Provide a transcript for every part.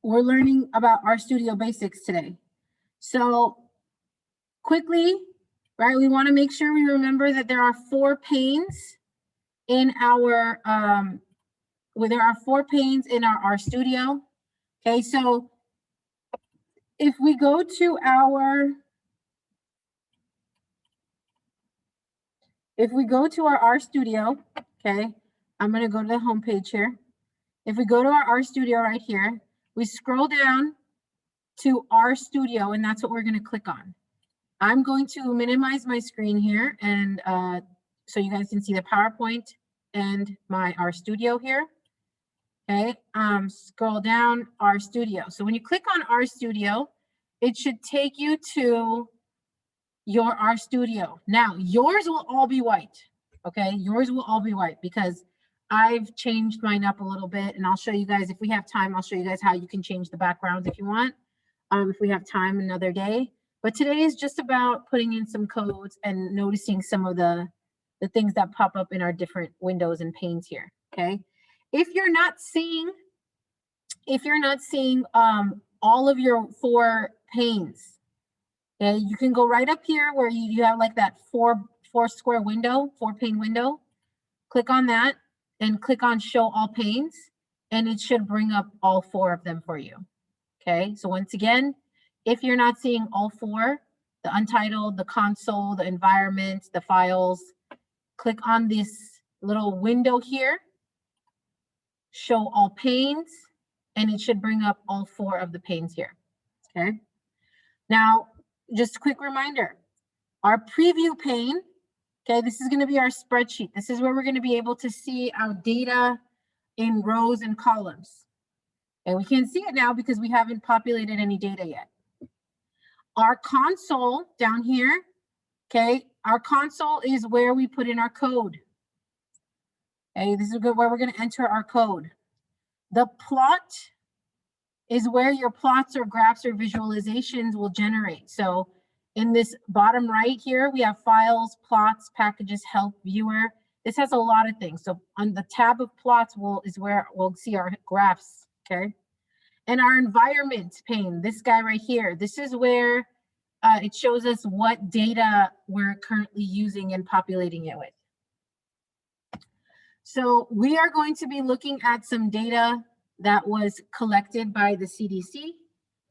we're learning about Rstudio basics today. So quickly, right, we want to make sure we remember that there are 4 panes in our there are 4 panes in our Rstudio. Okay, so if we go to our Rstudio, okay, I'm going to go to the home page here. If we go to our Rstudio right here, we scroll down to Rstudio, and that's what we're going to click on. I'm going to minimize my screen here, and so you guys can see the PowerPoint and my Rstudio here. Okay, scroll down Rstudio. So when you click on Rstudio, it should take you to your Rstudio. Now, yours will all be white. Okay, yours will all be white because I've changed mine up a little bit, and I'll show you guys, if we have time, I'll show you guys how you can change the backgrounds if you want, if we have time another day. But today is just about putting in some codes and noticing some of the things that pop up in our different windows and panes here, okay? If you're not seeing all of your 4 panes, okay, you can go right up here where you have like that 4 square window, 4 pane window. Click on that and click on show all panes, and it should bring up all 4 of them for you. Okay, so once again, if you're not seeing all 4, the untitled, the console, the environment, the files, click on this little window here, show all panes, and it should bring up all 4 of the panes here. Okay, now just a quick reminder, our preview pane, okay, this is going to be our spreadsheet. This is where we're going to be able to see our data in rows and columns. And we can't see it now because we haven't populated any data yet. Our console down here, okay, our console is where we put in our code. Okay, this is where we're going to enter our code. The plot is where your plots or graphs or visualizations will generate. So in this bottom right here, we have files, plots, packages, help, viewer. This has a lot of things. So on the tab of plots is where we'll see our graphs, okay? And our environment pane, this guy right here, this is where it shows us what data we're currently using and populating it with. So we are going to be looking at some data that was collected by the CDC.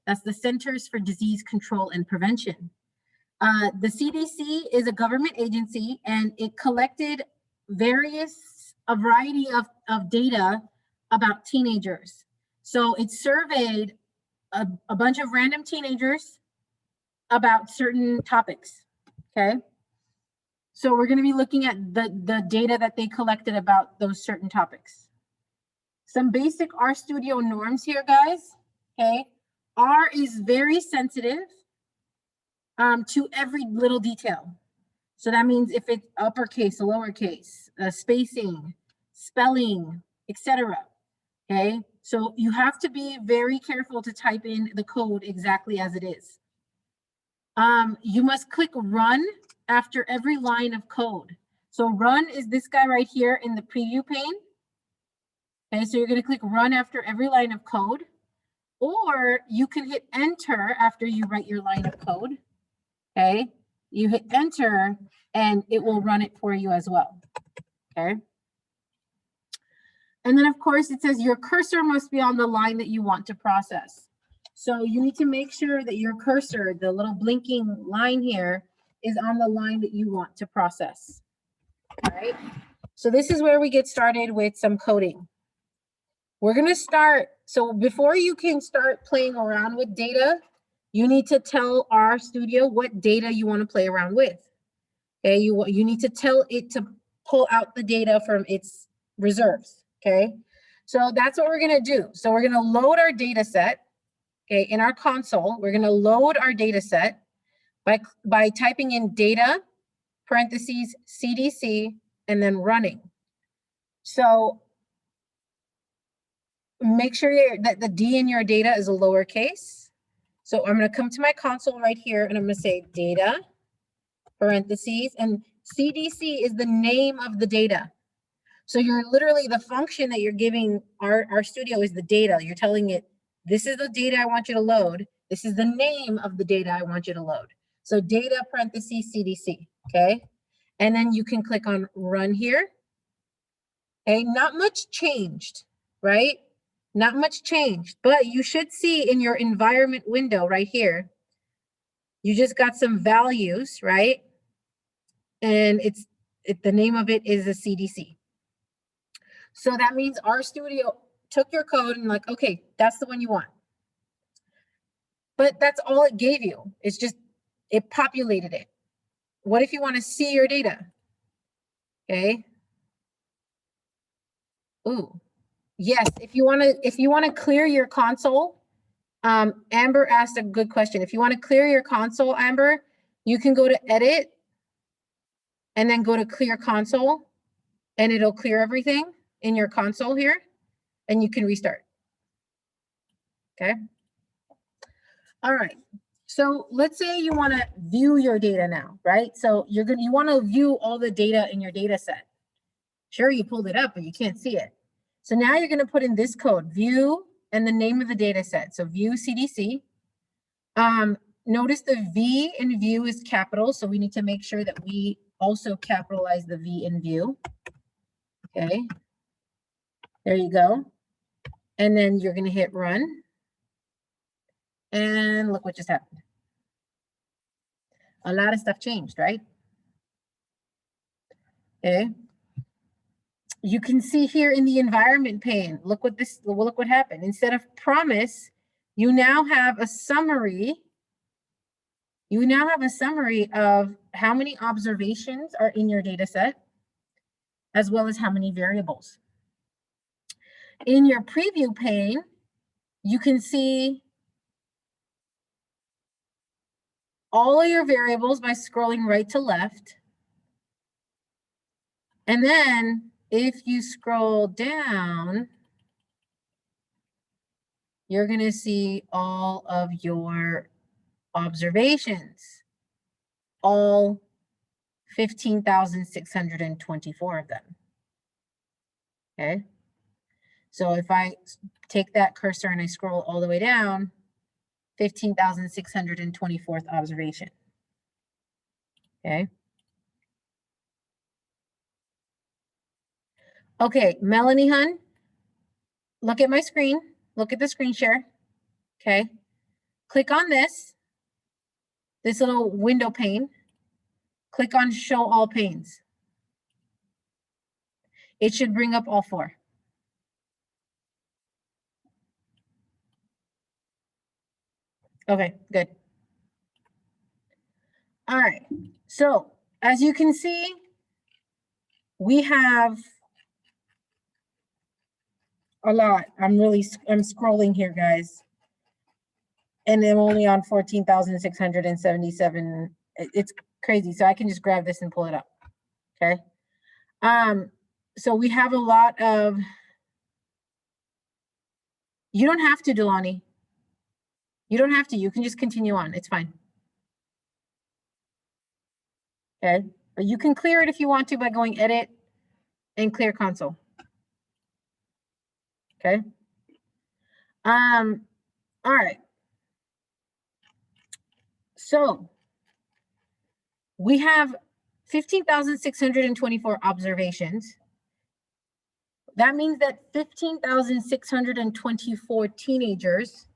That's the Centers for Disease Control and Prevention. The CDC is a government agency, and it collected a variety of data about teenagers. So it surveyed a bunch of random teenagers about certain topics, okay? So we're going to be looking at the data that they collected about those certain topics. Some basic Rstudio norms here, guys, okay? R is very sensitive to every little detail. So that means if it's uppercase, lowercase, spacing, spelling, etc. Okay, so you have to be very careful to type in the code exactly as it is. You must click run after every line of code. So run is this guy right here in the preview pane. Okay, so you're going to click run after every line of code, or you can hit enter after you write your line of code. Okay, you hit enter and it will run it for you as well. Okay. And then of course it says your cursor must be on the line that you want to process. So you need to make sure that your cursor, the little blinking line here, is on the line that you want to process. All right. So this is where we get started with some coding. We're going to start. So before you can start playing around with data, you need to tell Rstudio what data you want to play around with. Okay, you need to tell it to pull out the data from its reserves. Okay, so that's what we're going to do. So we're going to load our data set. Okay, in our console, we're going to load our data set by typing in data, parentheses, CDC, and then running. So make sure that the D in your data is a lowercase. So I'm going to come to my console right here, and I'm going to say data, parentheses, and CDC is the name of the data. So you're literally, the function that you're giving Rstudio is the data. You're telling it This is the data I want you to load. This is the name of the data I want you to load. So data parentheses CDC, okay? And then you can click on run here. Okay, not much changed, right? Not much changed, but you should see in your environment window right here, you just got some values, right? And the name of it is a CDC. So that means Rstudio took your code and like, okay, that's the one you want. But that's all it gave you. It's just, it populated it. What if you want to see your data? Okay. Ooh, yes. If you want to clear your console, Amber asked a good question. If you want to clear your console, Amber, you can go to edit and then go to clear console and it'll clear everything in your console here and you can restart. Okay. All right. So let's say you want to view your data now, right? So you want to view all the data in your data set. Sure, you pulled it up, but you can't see it. So now you're going to put in this code, view, and the name of the data set. So view CDC. Notice the V in view is capital, so we need to make sure that we also capitalize the V in view. Okay, there you go. And then you're going to hit run. And look what just happened. A lot of stuff changed, right? Okay. You can see here in the environment pane, look what happened. Instead of promise, you now have a summary. You now have a summary of how many observations are in your data set, as well as how many variables. In your preview pane, you can see all of your variables by scrolling right to left. And then if you scroll down, you're going to see all of your observations, all 15,624 of them. Okay. So if I take that cursor and I scroll all the way down, 15,624th observation. Okay. Okay, Melanie Hun, look at my screen. Look at the screen share. Okay. Click on this little window pane. Click on show all panes. It should bring up all four. Okay, good. All right. So as you can see, we have a lot. I'm scrolling here, guys. And I'm only on 14,677. It's crazy. So I can just grab this and pull it up. Okay. So we have a lot of, you don't have to, Delani. You don't have to, you can just continue on. It's fine. Okay. But you can clear it if you want to by going edit and clear console. Okay. All right. So we have 15,624 observations. That means that 15,624 teenagers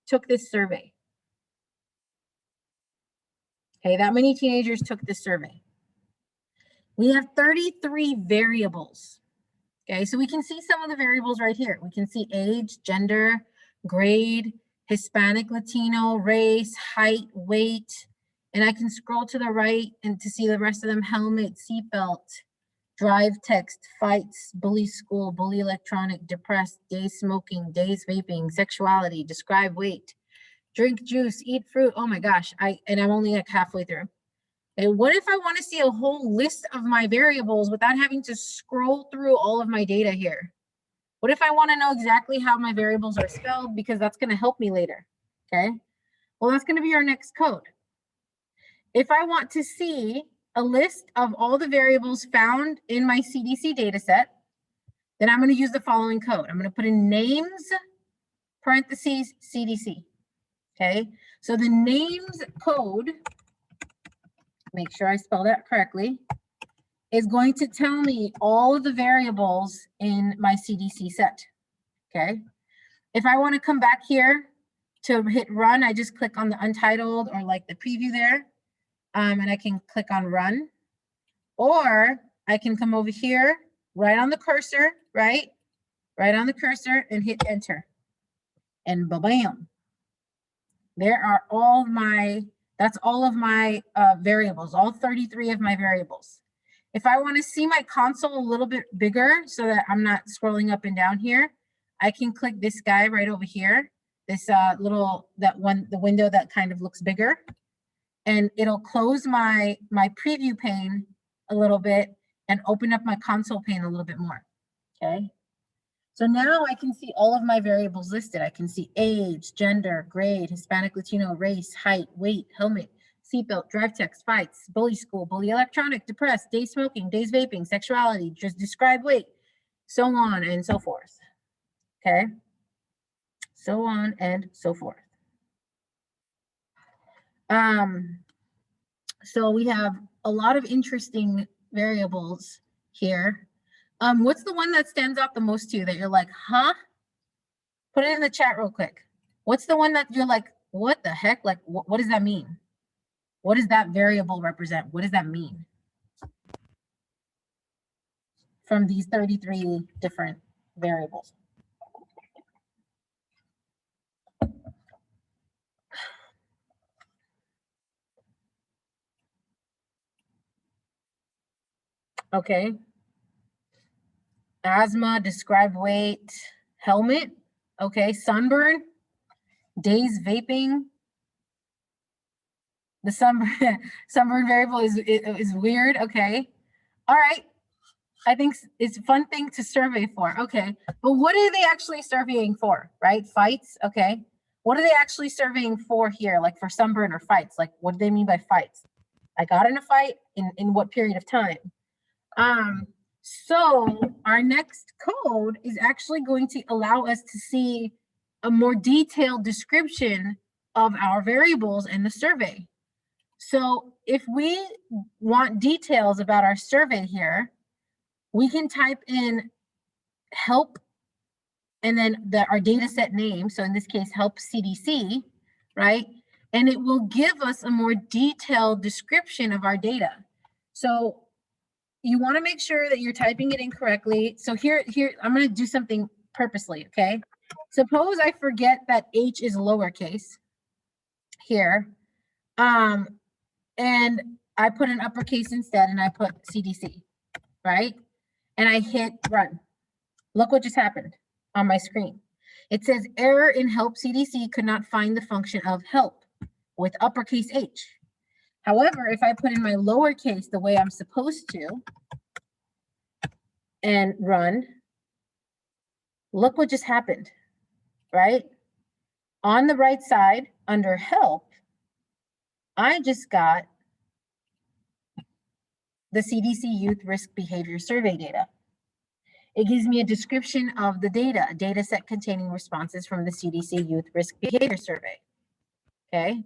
took this survey. Okay, that many teenagers took this survey. We have 33 variables. Okay, so we can see some of the variables right here. We can see age, gender, grade, Hispanic, Latino, race, height, weight, and I can scroll to the right and to see the rest of them: helmet, seatbelt, drive text, fights, bully school, bully electronic, depressed, days smoking, days vaping, sexuality, describe weight, drink juice, eat fruit. Oh my gosh, I'm only like halfway through. And what if I want to see a whole list of my variables without having to scroll through all of my data here? What if I want to know exactly how my variables are spelled, because that's going to help me later? Okay. Well, that's going to be our next code. If I want to see a list of all the variables found in my CDC data set, then I'm going to use the following code. I'm going to put in names parentheses, CDC. Okay, so the names code, make sure I spell that correctly, is going to tell me all of the variables in my CDC set. Okay, if I want to come back here to hit run, I just click on the untitled or like the preview there, and I can click on run, or I can come over here right on the cursor, right on the cursor, and hit enter, and bam, there are all my, that's all of my variables, all 33 of my variables. If I want to see my console a little bit bigger so that I'm not scrolling up and down here, I can click this guy right over here, this little, that one, the window that kind of looks bigger, and it'll close my preview pane a little bit and open up my console pane a little bit more. Okay, so now I can see all of my variables listed. I can see age, gender, grade, Hispanic, Latino, race, height, weight, helmet, seatbelt, drive text, fights, bully school, bully electronic, depressed, days smoking, days vaping, sexuality, just describe weight, so on and so forth. Okay, so on and so forth. So we have a lot of interesting variables here. What's the one that stands out the most to you that you're like, huh? Put it in the chat real quick. What's the one that you're like, what the heck? Like, what does that mean? What does that variable represent? What does that mean? From these 33 different variables. Okay. Asthma, describe weight, helmet. Okay, sunburn, days vaping. The sunburn variable is weird. Okay. All right. I think it's a fun thing to survey for. Okay. But what are they actually surveying for, right? Fights. Okay. What are they actually surveying for here? Like for sunburn or fights? Like what do they mean by fights? I got in a fight in what period of time? So our next code is actually going to allow us to see a more detailed description of our variables in the survey. So if we want details about our survey here, we can type in help and then our data set name. So in this case, help CDC, right? And it will give us a more detailed description of our data. So you want to make sure that you're typing it in correctly. So here, I'm going to do something purposely, okay? Suppose I forget that H is lowercase here, and I put an uppercase instead, and I put CDC, right? And I hit run. Look what just happened on my screen. It says error in help CDC could not find the function of help with uppercase H. However, if I put in my lowercase the way I'm supposed to and run, look what just happened, right? On the right side under help, I just got the CDC Youth Risk Behavior Survey data. It gives me a description of the data, a data set containing responses from the CDC Youth Risk Behavior Survey. Okay.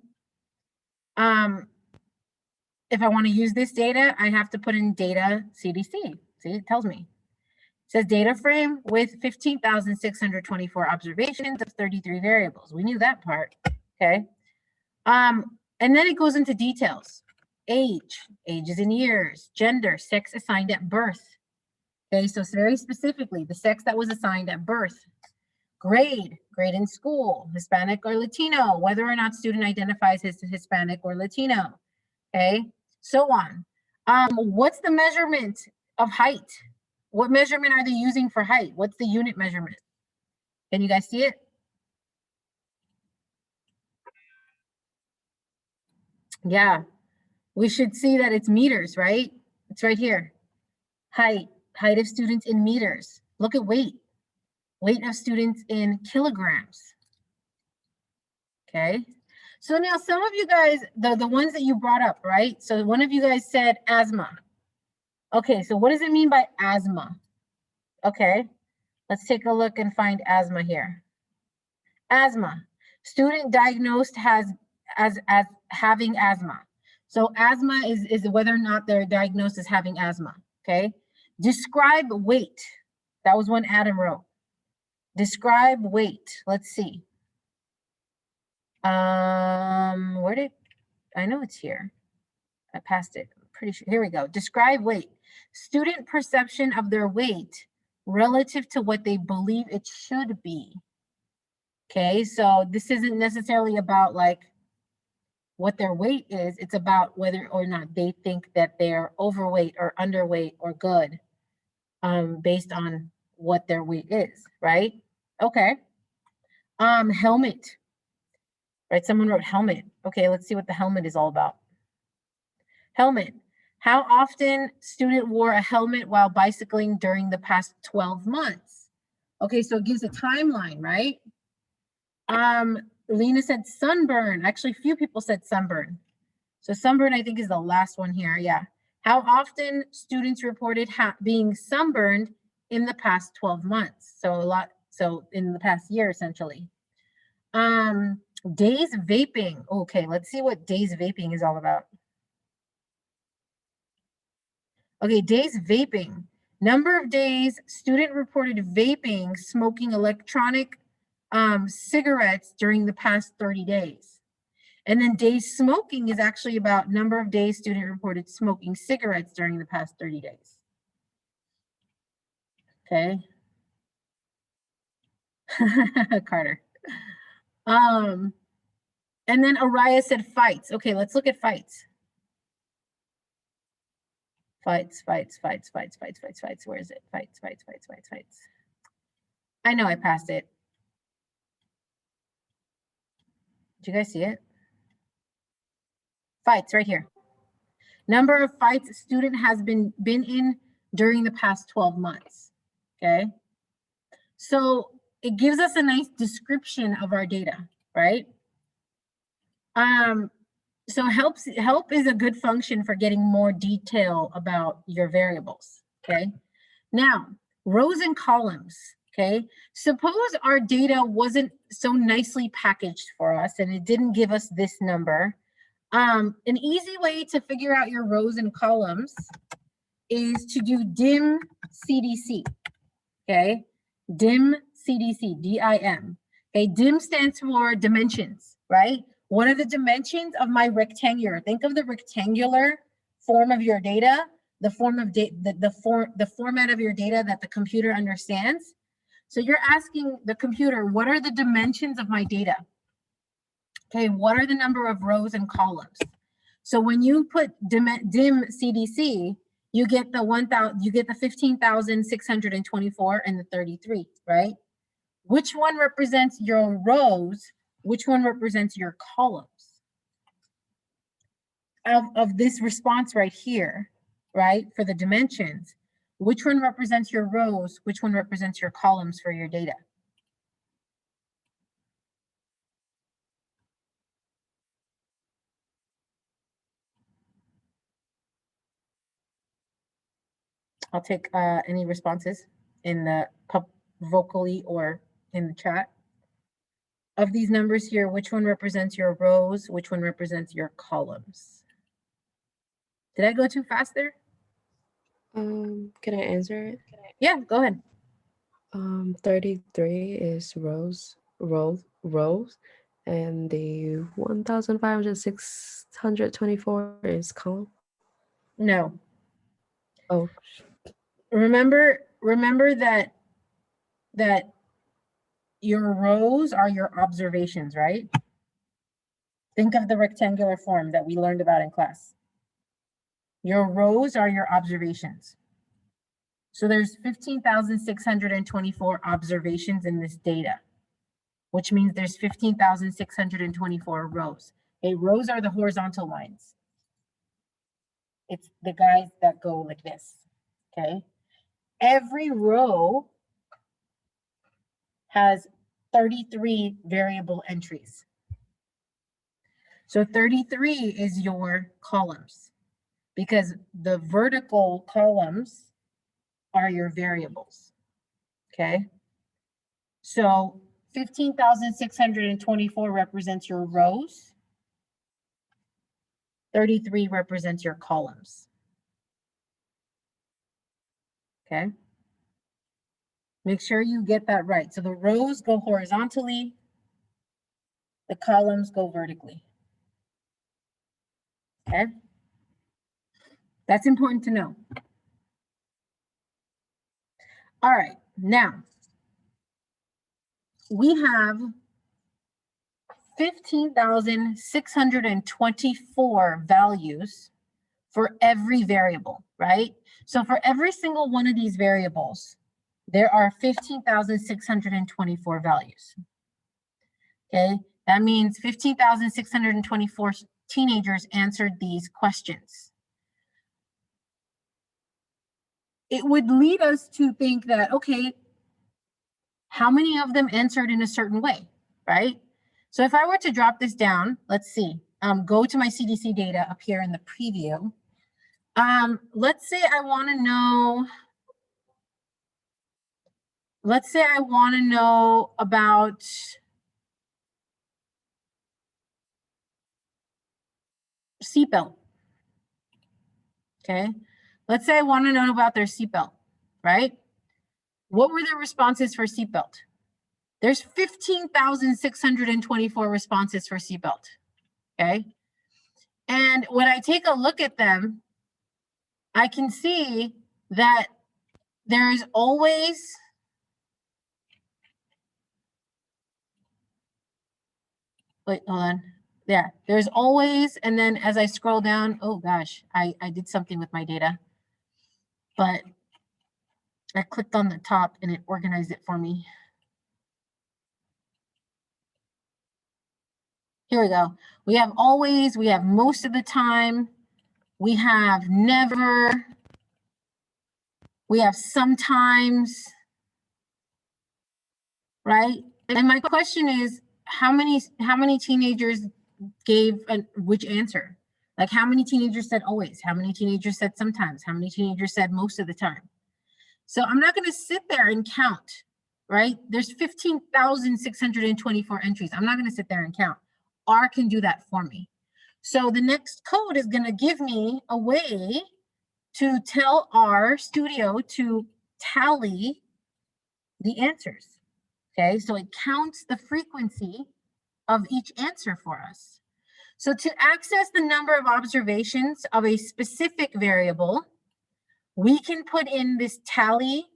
If I want to use this data, I have to put in data CDC. See, it tells me. It says data frame with 15,624 observations of 33 variables. We knew that part. Okay. And then it goes into details. Age is in years, gender, sex assigned at birth. Okay, so it's very specifically the sex that was assigned at birth. Grade in school, Hispanic or Latino, whether or not student identifies as Hispanic or Latino. Okay, so on. What's the measurement of height? What measurement are they using for height? What's the unit measurement? Can you guys see it? Yeah, we should see that it's meters, right? It's right here. Height of students in meters. Look at weight of students in kilograms. Okay, so now some of you guys, the ones that you brought up, right? So one of you guys said asthma. Okay, so what does it mean by asthma? Okay, let's take a look and find asthma here. Asthma. Student diagnosed as having asthma. So asthma is whether or not they're diagnosed as having asthma, okay? Describe weight. That was one Adam wrote. Describe weight. Let's see. Where did, I know it's here. I passed it, I'm pretty sure. Here we go. Describe weight. Student perception of their weight relative to what they believe it should be. Okay, so this isn't necessarily about like what their weight is. It's about whether or not they think that they're overweight or underweight or good, based on what their weight is, right? Okay. Helmet. Right, someone wrote helmet. Okay, let's see what the helmet is all about. Helmet. How often student wore a helmet while bicycling during the past 12 months? Okay, so it gives a timeline, right? Lena said sunburn. Actually, few people said sunburn. So sunburn, I think, is the last one here. Yeah. How often students reported being sunburned in the past 12 months? So a lot. So in the past year, essentially. Days vaping. Okay, let's see what days vaping is all about. Okay, days vaping. Number of days student reported vaping, smoking electronic cigarettes during the past 30 days. And then days smoking is actually about number of days student reported smoking cigarettes during the past 30 days. Okay. Carter. And then Araya said fights. Okay, let's look at fights. Fights. Where is it? Fights. I know I passed it. Did you guys see it? Fights right here. Number of fights a student has been in during the past 12 months. Okay. So it gives us a nice description of our data, right? So help is a good function for getting more detail about your variables. Okay. Now, rows and columns. Okay. Suppose our data wasn't so nicely packaged for us and it didn't give us this number. An easy way to figure out your rows and columns is to do dim CDC. Okay. Dim CDC, DIM. Okay. Dim stands for dimensions, right? What are the dimensions of my rectangular? Think of the rectangular form of your data, the form of the format of your data that the computer understands. So you're asking the computer, what are the dimensions of my data? Okay, what are the number of rows and columns? So when you put dim CDC, you get the 1,000, you get the 15,624 and the 33, right? Which one represents your rows? Which one represents your columns? Of this response right here, right? For the dimensions, which one represents your rows? Which one represents your columns for your data? I'll take any responses in the vocally or in the chat. Of these numbers here, which one represents your rows? Which one represents your columns? Did I go too fast there? Can I answer it? Yeah, go ahead. 33 is rows, and the 1,524 is column. No. Oh, Remember that your rows are your observations, right? Think of the rectangular form that we learned about in class. Your rows are your observations. So there's 15,624 observations in this data, which means there's 15,624 rows. Okay, rows are the horizontal lines. It's the guys that go like this, okay? Every row has 33 variable entries. So 33 is your columns because the vertical columns are your variables, okay? So 15,624 represents your rows. 33 represents your columns. Okay. Make sure you get that right. So the rows go horizontally, the columns go vertically. Okay. That's important to know. All right, now we have 15,624 values for every variable, right? So for every single one of these variables, there are 15,624 values. Okay, that means 15,624 teenagers answered these questions. It would lead us to think that, okay, how many of them answered in a certain way, right? So if I were to drop this down, let's see, go to my CDC data up here in the preview. Let's say I want to know about seatbelt. Okay, let's say I want to know about their seatbelt, right? What were their responses for seatbelt? There's 15,624 responses for seatbelt. Okay, and when I take a look at them, I can see that there's always wait, hold on. Yeah, there's always, and then as I scroll down, oh gosh, I did something with my data, but I clicked on the top and it organized it for me. Here we go. We have always, we have most of the time, we have never, we have sometimes, right? And my question is, how many teenagers gave which answer? Like how many teenagers said always? How many teenagers said sometimes? How many teenagers said most of the time? So I'm not going to sit there and count, right? There's 15,624 entries. I'm not going to sit there and count. R can do that for me. So the next code is going to give me a way to tell Rstudio to tally the answers. Okay, so it counts the frequency of each answer for us. So to access the number of observations of a specific variable, we can put in this tally,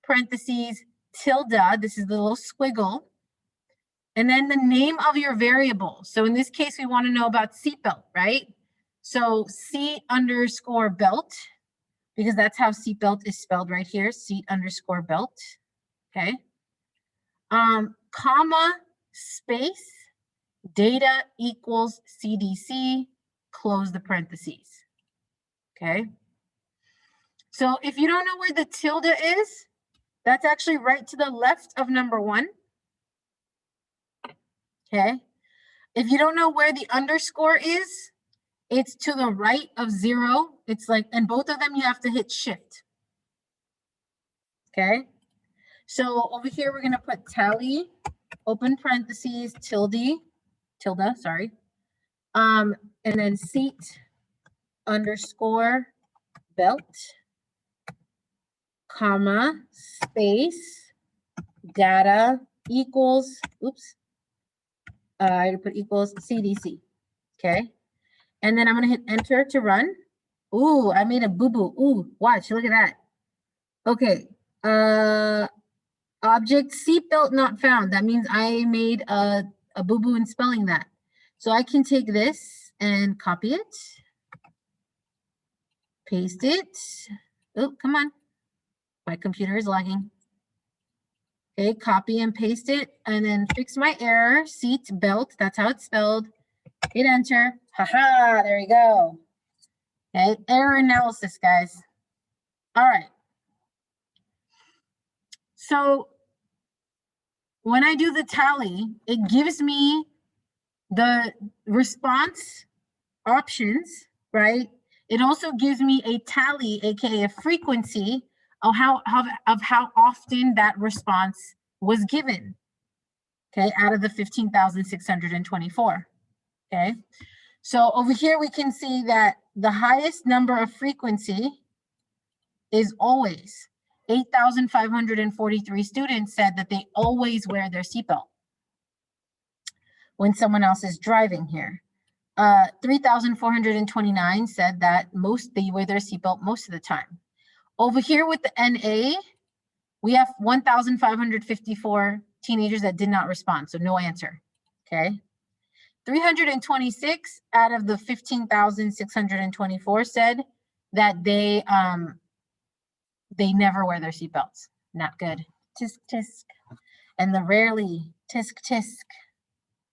parentheses, tilde, this is the little squiggle, and then the name of your variable. So in this case, we want to know about seatbelt, right? So seat underscore belt, because that's how seatbelt is spelled right here, seat underscore belt, okay? Comma, space, data equals CDC, close the parentheses, okay? So if you don't know where the tilde is, that's actually right to the left of number 1, okay? If you don't know where the underscore is, it's to the right of 0. It's like, and both of them you have to hit shift, okay? So over here, we're going to put tally, open parentheses, tilde, sorry. And then seat underscore belt, comma, space, data equals, oops, I put equals CDC, okay? And then I'm going to hit enter to run. Ooh, I made a boo-boo. Ooh, watch, look at that. Okay, object seatbelt not found. That means I made a boo-boo in spelling that. So I can take this and copy it, paste it. Oh, come on. My computer is lagging. Okay, copy and paste it, and then fix my error. Seat belt, that's how it's spelled. Hit enter. Haha, there we go. Okay, error analysis, guys. All right. So when I do the tally, it gives me the response options, right? It also gives me a tally, aka a frequency of how often that response was given. okay, out of the 15,624, okay? So over here, we can see that the highest number of frequency is always. 8,543 students said that they always wear their seatbelt when someone else is driving here. 3,429 said that they wear their seatbelt most of the time. Over here with the NA, we have 1,554 teenagers that did not respond, so no answer, okay? 326 out of the 15,624 said that they never wear their seatbelts. Not good. Tisk, tisk. And the rarely, tisk, tisk,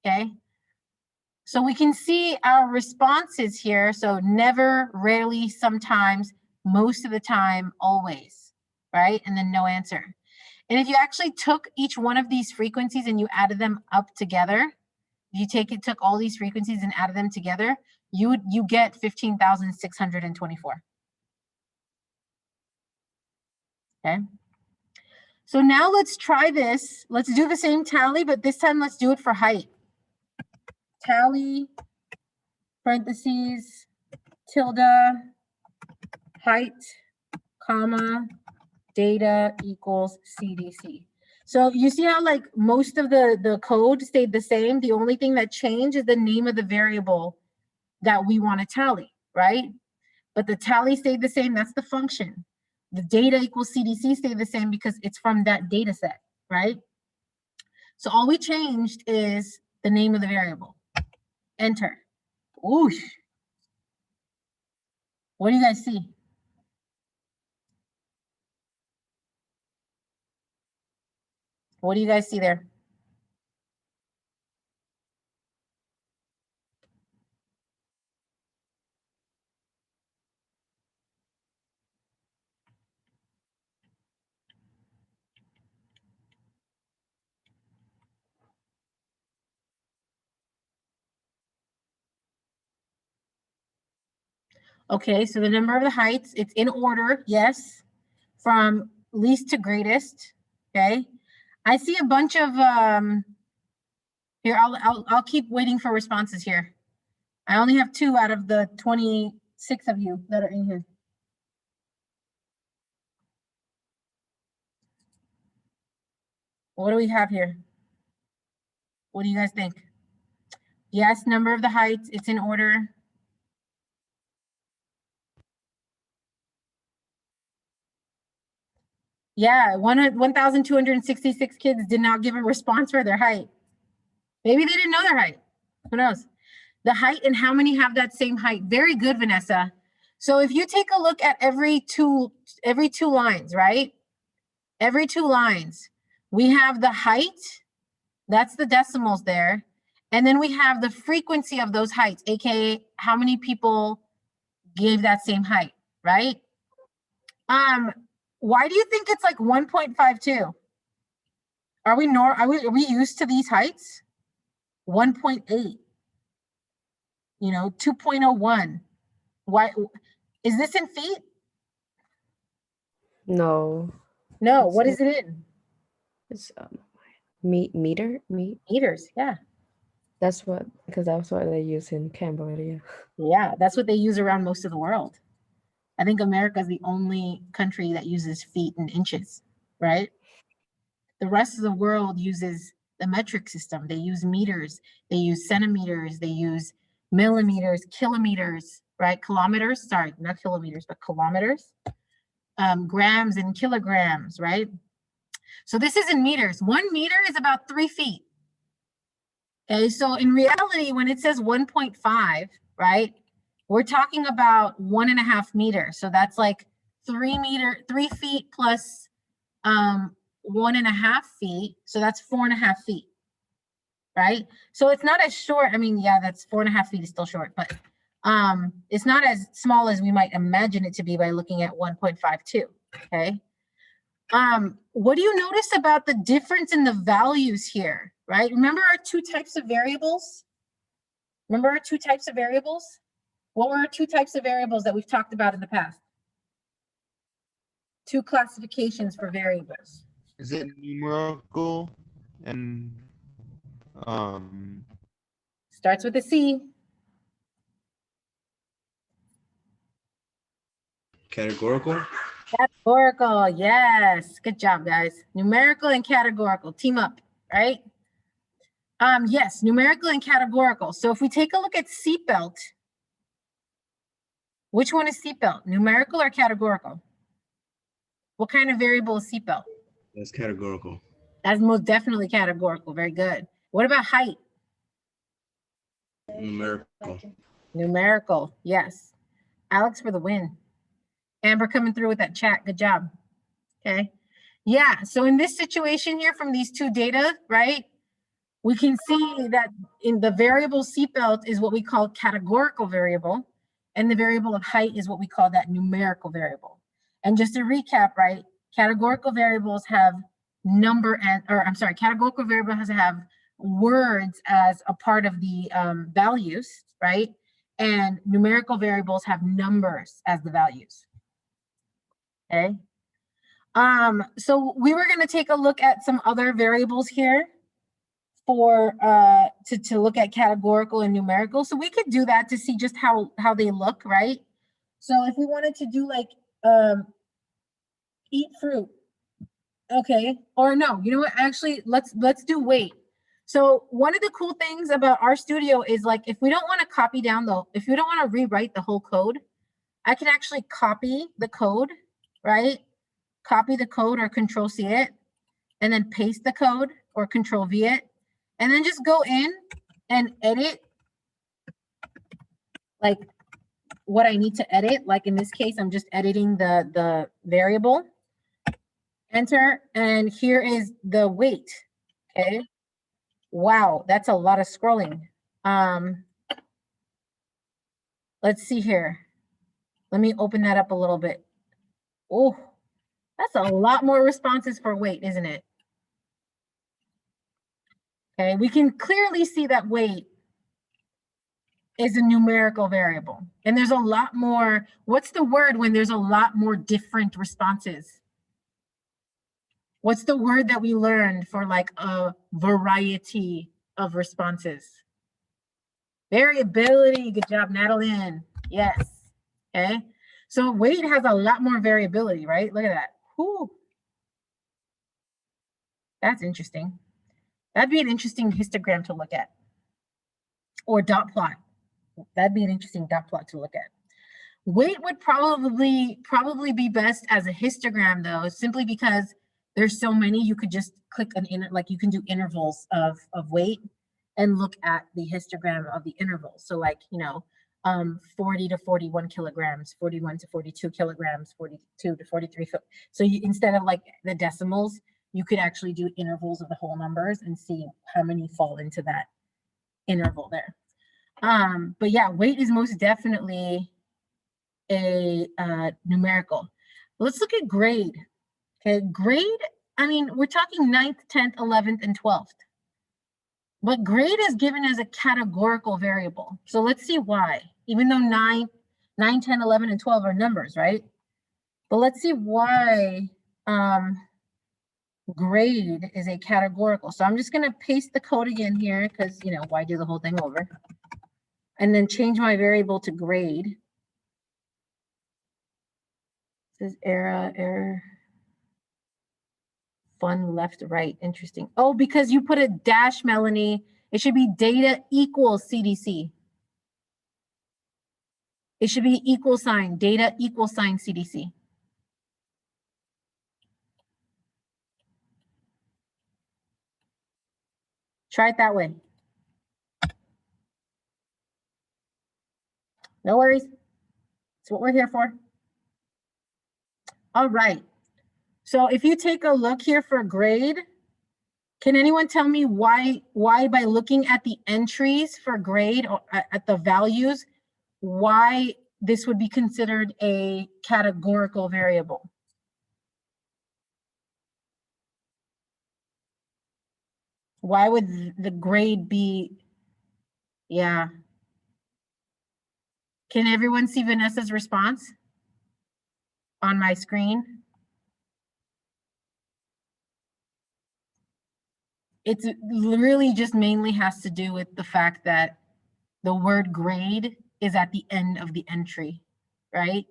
okay? So we can see our responses here. So never, rarely, sometimes, most of the time, always, right? And then no answer. And if you actually took each one of these frequencies and you added them up together, if you took all these frequencies and added them together, you get 15,624. Okay. So now let's try this. Let's do the same tally, but this time let's do it for height. Tally, parentheses, tilde, height, comma, data equals CDC. So you see how like most of the code stayed the same. The only thing that changed is the name of the variable that we want to tally, right? But the tally stayed the same. That's the function. The data equals CDC stayed the same because it's from that data set, right? So all we changed is the name of the variable. Enter. Oosh. What do you guys see? What do you guys see there? Okay, so the number of the heights, it's in order, yes, from least to greatest, okay? I see a bunch of, here, I'll keep waiting for responses here. I only have 2 out of the 26 of you that are in here. What do we have here? What do you guys think? Yes, number of the heights, it's in order. Yeah, 1,266 kids did not give a response for their height. Maybe they didn't know their height. Who knows? The height and how many have that same height. Very good, Vanessa. So if you take a look at every two lines, right? Every 2 lines, we have the height, that's the decimals there. And then we have the frequency of those heights, AKA how many people gave that same height, right? Why do you think it's like 1.52? Are we used to these heights? 1.8, you know, 2.01. Why is this in feet? No. No, what is it in? It's meters, Yeah. That's what they use in Cambodia. Yeah, that's what they use around most of the world. I think America is the only country that uses feet and inches, right? The rest of the world uses the metric system. They use meters, they use centimeters, they use millimeters, kilometers, right? Kilometers, sorry, not kilometers, but kilometers, grams and kilograms, right? So this is in meters. 1 meter is about 3 feet. Okay, so in reality, when it says 1.5, right, we're talking about 1.5 meters. So that's like 3 feet plus 1.5 feet. So that's 4.5 feet, right? So it's not as short. I mean, yeah, that's 4.5 feet is still short, but it's not as small as we might imagine it to be by looking at 1.52, okay? What do you notice about the difference in the values here, right? Remember our 2 types of variables? Remember our 2 types of variables? What were our 2 types of variables that we've talked about in the past? 2 classifications for variables. Is it numerical and Starts with a C. Categorical. Categorical, yes. Good job, guys. Numerical and categorical, team up, right? Yes, numerical and categorical. So if we take a look at seatbelt, which one is seatbelt? Numerical or categorical? What kind of variable is seatbelt? That's categorical. That's most definitely categorical. Very good. What about height? Numerical. Numerical, yes. Alex for the win. Amber coming through with that chat. Good job. Okay. Yeah. So in this situation here from these two data, right, we can see that in the variable seatbelt is what we call categorical variable, and the variable of height is what we call that numerical variable. And just to recap, right, categorical variables have categorical variables have words as a part of the values, right? And numerical variables have numbers as the values. Okay. So we were going to take a look at some other variables here for to look at categorical and numerical. So we could do that to see just how they look, right? So if we wanted to do like eat fruit, okay, or no, you know what? Actually, let's do weight. So one of the cool things about Rstudio is like if we don't want to copy down if we don't want to rewrite the whole code, I can actually copy the code, right? Copy the code or Control C it, and then paste the code or Control V it, and then just go in and edit like what I need to edit. Like in this case, I'm just editing the variable. Enter, and here is the weight. Okay. Wow, that's a lot of scrolling. Let's see here. Let me open that up a little bit. Oh, that's a lot more responses for weight, isn't it? Okay, we can clearly see that weight is a numerical variable. And there's a lot more, what's the word when there's a lot more different responses? What's the word that we learned for like a variety of responses? Variability. Good job, Natalie. Yes. Okay. So weight has a lot more variability, right? Look at that. Whew. That's interesting. That'd be an interesting histogram to look at. Or dot plot. That'd be an interesting dot plot to look at. Weight would probably be best as a histogram though, simply because there's so many. You could just click like you can do intervals of weight and look at the histogram of the intervals. So like, 40 to 41 kilograms, 41 to 42 kilograms, 42 to 43. So instead of like the decimals, you could actually do intervals of the whole numbers and see how many fall into that interval there. But yeah, weight is most definitely a numerical. Let's look at grade. Okay, grade, I mean, we're talking 9th, 10th, 11th, and 12th. But grade is given as a categorical variable. So let's see why. Even though 9, 10, 11, and 12 are numbers, right? But let's see why grade is a categorical. So I'm just going to paste the code again here because, why do the whole thing over? And then change my variable to grade. This is error. Fun left, right. Interesting. Oh, because you put a dash, Melanie. It should be data equals CDC. It should be equal sign, data equal sign CDC. Try it that way. No worries. That's what we're here for. All right. So if you take a look here for grade, can anyone tell me why by looking at the entries for grade or at the values, why this would be considered a categorical variable? Why would the grade be, yeah. Can everyone see Vanessa's response on my screen? it's really just mainly has to do with the fact that the word grade is at the end of the entry, right?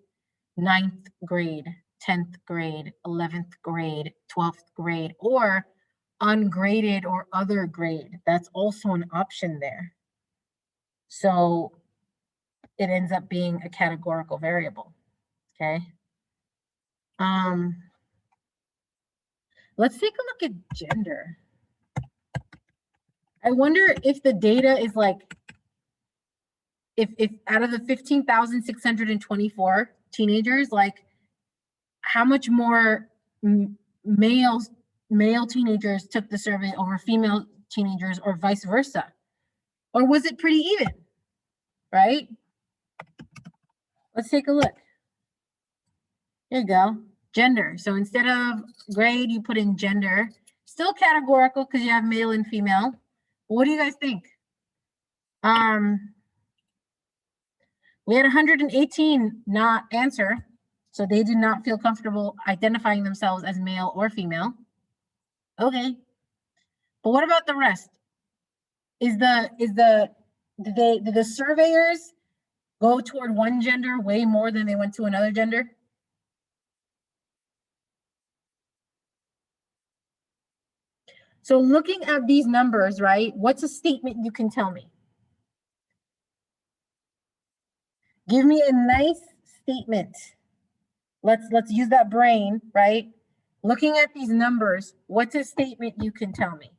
9th grade, 10th grade, 11th grade, 12th grade, or ungraded or other grade. That's also an option there. So it ends up being a categorical variable, okay? Let's take a look at gender. I wonder if the data is like, if out of the 15,624 teenagers, like how much more male teenagers took the survey over female teenagers or vice versa? Or was it pretty even, right? Let's take a look. There you go, gender. So instead of grade, you put in gender. Still categorical because you have male and female. What do you guys think? We had 118 not answer, so they did not feel comfortable identifying themselves as male or female. Okay, but what about the rest? Did the surveyors go toward one gender way more than they went to another gender? So looking at these numbers, right? What's a statement you can tell me? Give me a nice statement. Let's use that brain, right? Looking at these numbers, what's a statement you can tell me?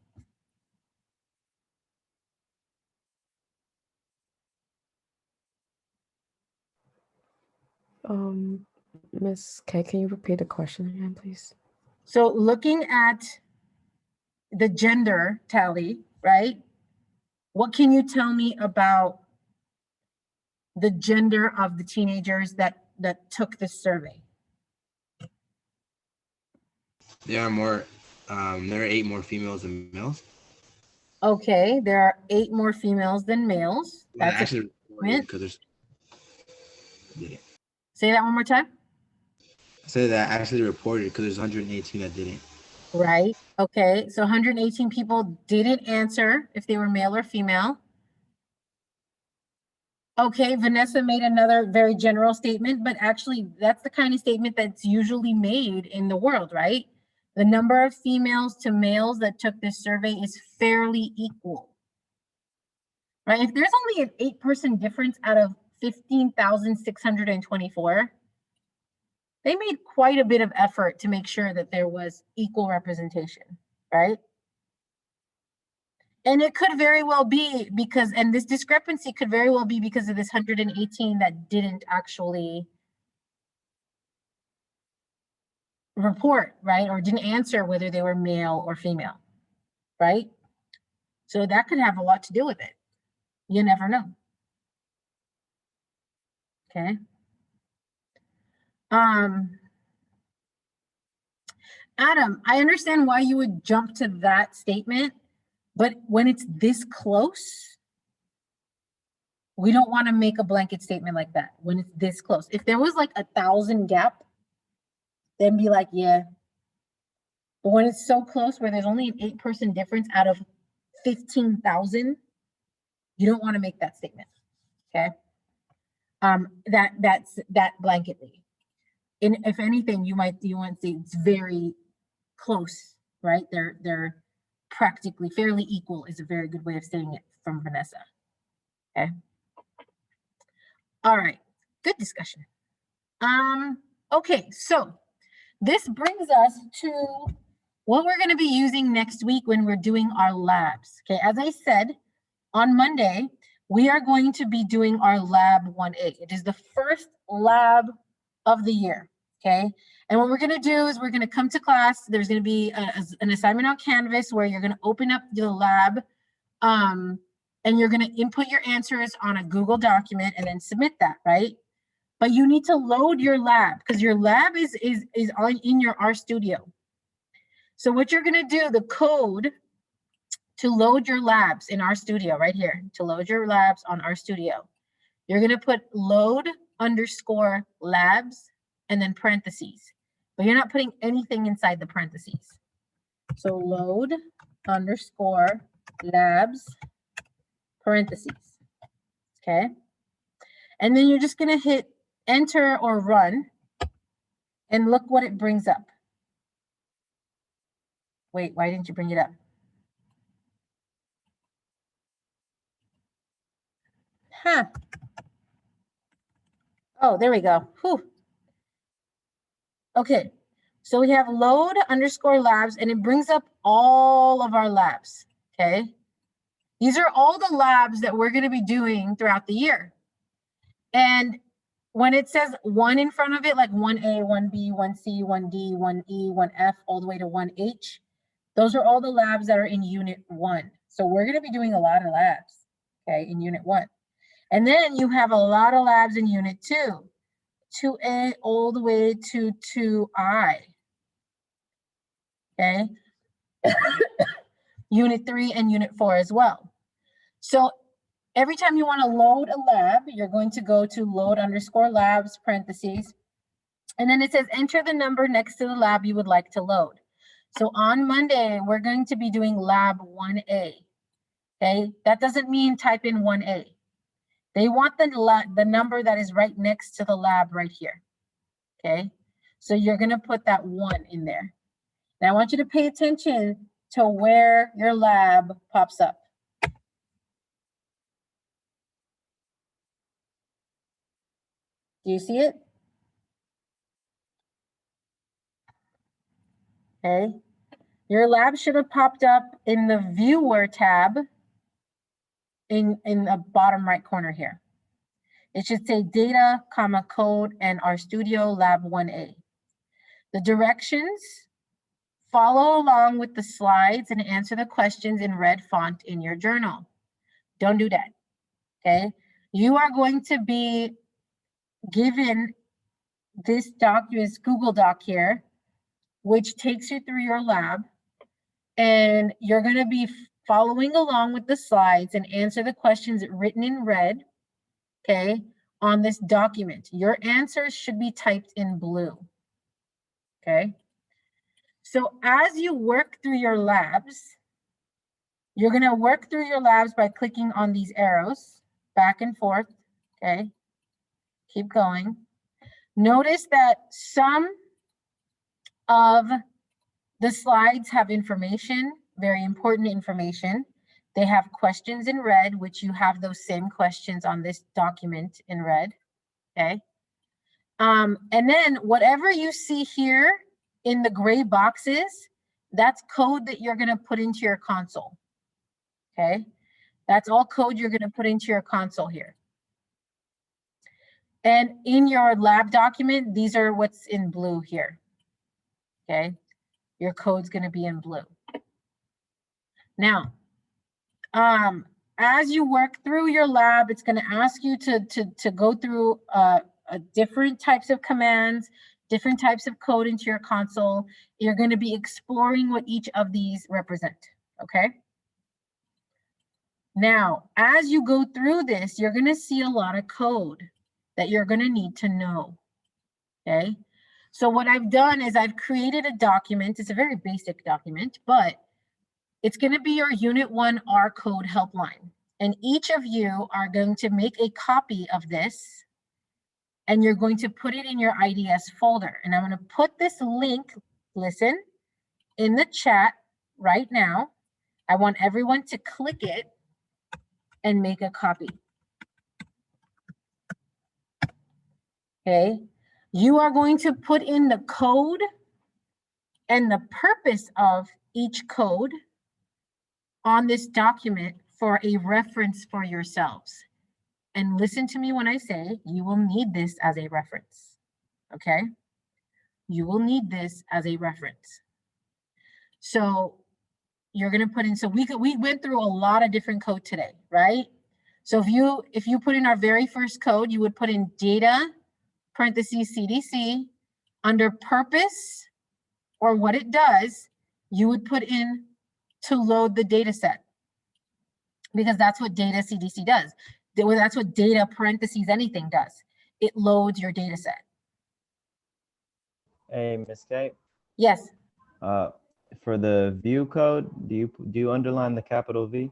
Miss K, can you repeat the question again, please? So looking at the gender tally, right? What can you tell me about the gender of the teenagers that took this survey? There are 8 more females than males. Okay, there are 8 more females than males. Well, That's actually, because there's. Yeah. Say that one more time. I said that actually reported because there's 118 that didn't. Right. Okay. So 118 people didn't answer if they were male or female. Okay, Vanessa made another very general statement, but actually that's the kind of statement that's usually made in the world, right? The number of females to males that took this survey is fairly equal, right? If there's only an 8-person difference out of 15,624, they made quite a bit of effort to make sure that there was equal representation, right? And it could very well be because, and this discrepancy could very well be because of this 118 that didn't actually report, right? Or didn't answer whether they were male or female, right? So that could have a lot to do with it. You never know. Okay. Adam, I understand why you would jump to that statement, but when it's this close, we don't want to make a blanket statement like that when it's this close. If there was like 1,000 gap, then be like, yeah. But when it's so close where there's only an 8-person difference out of 15,000, you don't want to make that statement. Okay. That's blanketly. And if anything, you want to say it's very close, right? They're practically fairly equal is a very good way of saying it from Vanessa. Okay. All right. Good discussion. Okay, so this brings us to what we're going to be using next week when we're doing our labs. Okay, as I said, on Monday, we are going to be doing our lab 1A. It is the first lab of the year, okay? And what we're going to do is we're going to come to class. There's going to be an assignment on Canvas where you're going to open up the lab and you're going to input your answers on a Google document and then submit that, right? But you need to load your lab because your lab is on in your Rstudio. So what you're going to do, the code to load your labs in Rstudio right here, to load your labs on Rstudio, you're going to put load_labs and then parentheses, but you're not putting anything inside the parentheses. So load underscore labs, parentheses, okay? And then you're just gonna hit enter or run, and look what it brings up. Wait, why didn't you bring it up? Huh. Oh, there we go. Whew. Okay, so we have load underscore labs, and it brings up all of our labs, okay? These are all the labs that we're gonna be doing throughout the year. And when it says 1 in front of it, like 1A, 1B, 1C, 1D, 1E, 1F, all the way to 1H, those are all the labs that are in unit 1. So we're gonna be doing a lot of labs, okay, in unit 1. And then you have a lot of labs in unit 2, 2A all the way to 2I, okay? Unit 3 and unit 4 as well. So every time you want to load a lab, you're going to go to load underscore labs, parentheses, and then it says enter the number next to the lab you would like to load. So on Monday, we're going to be doing lab 1A, okay? That doesn't mean type in 1A. They want the number that is right next to the lab right here, okay? So you're gonna put that 1 in there. Now I want you to pay attention to where your lab pops up. Do you see it? Okay. Your lab should have popped up in the viewer tab in the bottom right corner here. It should say data, comma, code, and Rstudio lab 1A. The directions, follow along with the slides and answer the questions in red font in your journal. Don't do that, okay? You are going to be given this Google Doc here, which takes you through your lab, and you're gonna be following along with the slides and answer the questions written in red, okay, on this document. Your answers should be typed in blue, okay? So as you work through your labs, you're gonna work through your labs by clicking on these arrows back and forth, okay? Keep going. Notice that some of the slides have information, very important information. They have questions in red, which you have those same questions on this document in red, okay? And then whatever you see here in the gray boxes, that's code that you're gonna put into your console, okay? That's all code you're gonna put into your console here. And in your lab document, these are what's in blue here, okay? Your code's gonna be in blue. Now, as you work through your lab, it's gonna ask you to go through different types of commands, different types of code into your console. You're gonna be exploring what each of these represent, okay? Now, as you go through this, you're gonna see a lot of code that you're gonna need to know, okay? So what I've done is I've created a document. It's a very basic document, but it's gonna be your Unit 1 R code helpline. And each of you are going to make a copy of this, and you're going to put it in your IDS folder. And I'm gonna put this link, listen, in the chat right now. I want everyone to click it and make a copy. Okay, you are going to put in the code and the purpose of each code on this document for a reference for yourselves. And listen to me when I say you will need this as a reference, okay? You will need this as a reference. So you're gonna put in, so we went through a lot of different code today, right? So if you put in our very first code, you would put in data, parentheses CDC, under purpose or what it does, you would put in to load the data set, because that's what data CDC does. That's what data parentheses anything does. It loads your data set. Hey, Ms. Kate. Yes. for the view code, do you underline the capital V?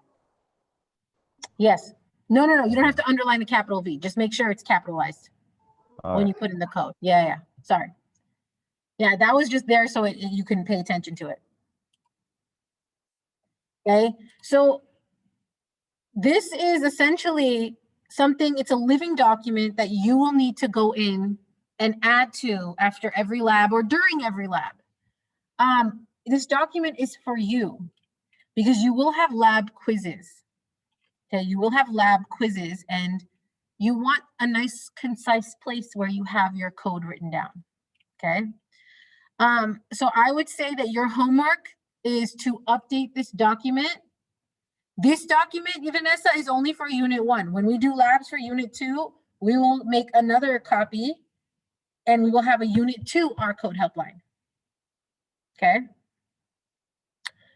Yes. No, you don't have to underline the capital V. Just make sure it's capitalized when you put in the code. Yeah. Sorry. Yeah, that was just there so you can pay attention to it. Okay, so this is essentially something, it's a living document that you will need to go in and add to after every lab or during every lab. This document is for you because you will have lab quizzes. Okay, you will have lab quizzes and you want a nice concise place where you have your code written down. Okay. So I would say that your homework is to update this document. This document, Vanessa, is only for unit 1. When we do labs for unit 2, we will make another copy and we will have a unit 2 R code helpline. Okay.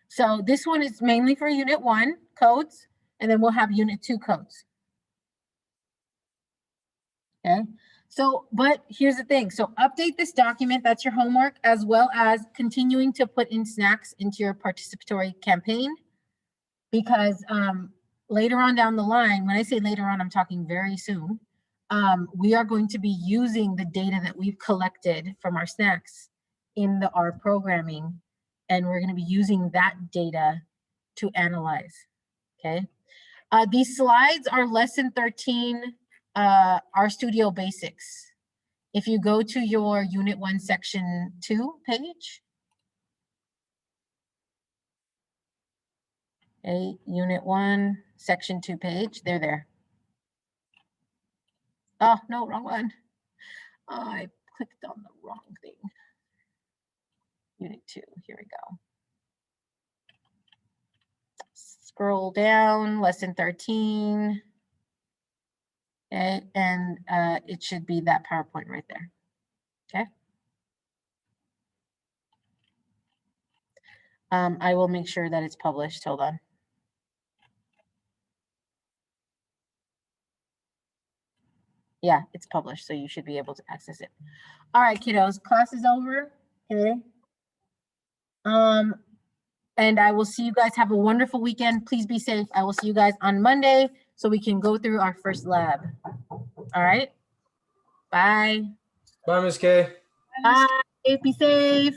So this one is mainly for unit 1 codes, and then we'll have unit 2 codes. Okay. So, but here's the thing. So update this document, that's your homework, as well as continuing to put in snacks into your participatory campaign. Because later on down the line, when I say later on, I'm talking very soon, we are going to be using the data that we've collected from our snacks in the R programming, and we're going to be using that data to analyze. Okay. These slides are lesson 13, Rstudio basics. If you go to your unit 1 section 2 page, okay, unit 1 section 2 page, they're there. Oh no, wrong one. I clicked on the wrong thing. Unit 2, here we go. Scroll down, lesson 13. Okay, and it should be that PowerPoint right there. Okay. I will make sure that it's published. Hold on. Yeah, it's published, so you should be able to access it. All right, kiddos, class is over. Okay. And I will see you guys. Have a wonderful weekend. Please be safe. I will see you guys on Monday so we can go through our first lab. All right. Bye. Bye, Ms. K. Bye. Be safe.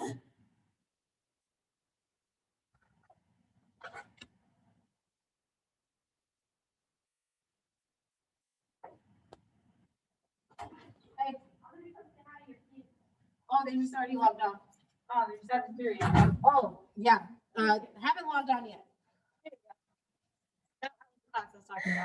Oh, they just already logged on. Oh, they just haven't period. Oh, yeah. Haven't logged on yet. Class I was talking about.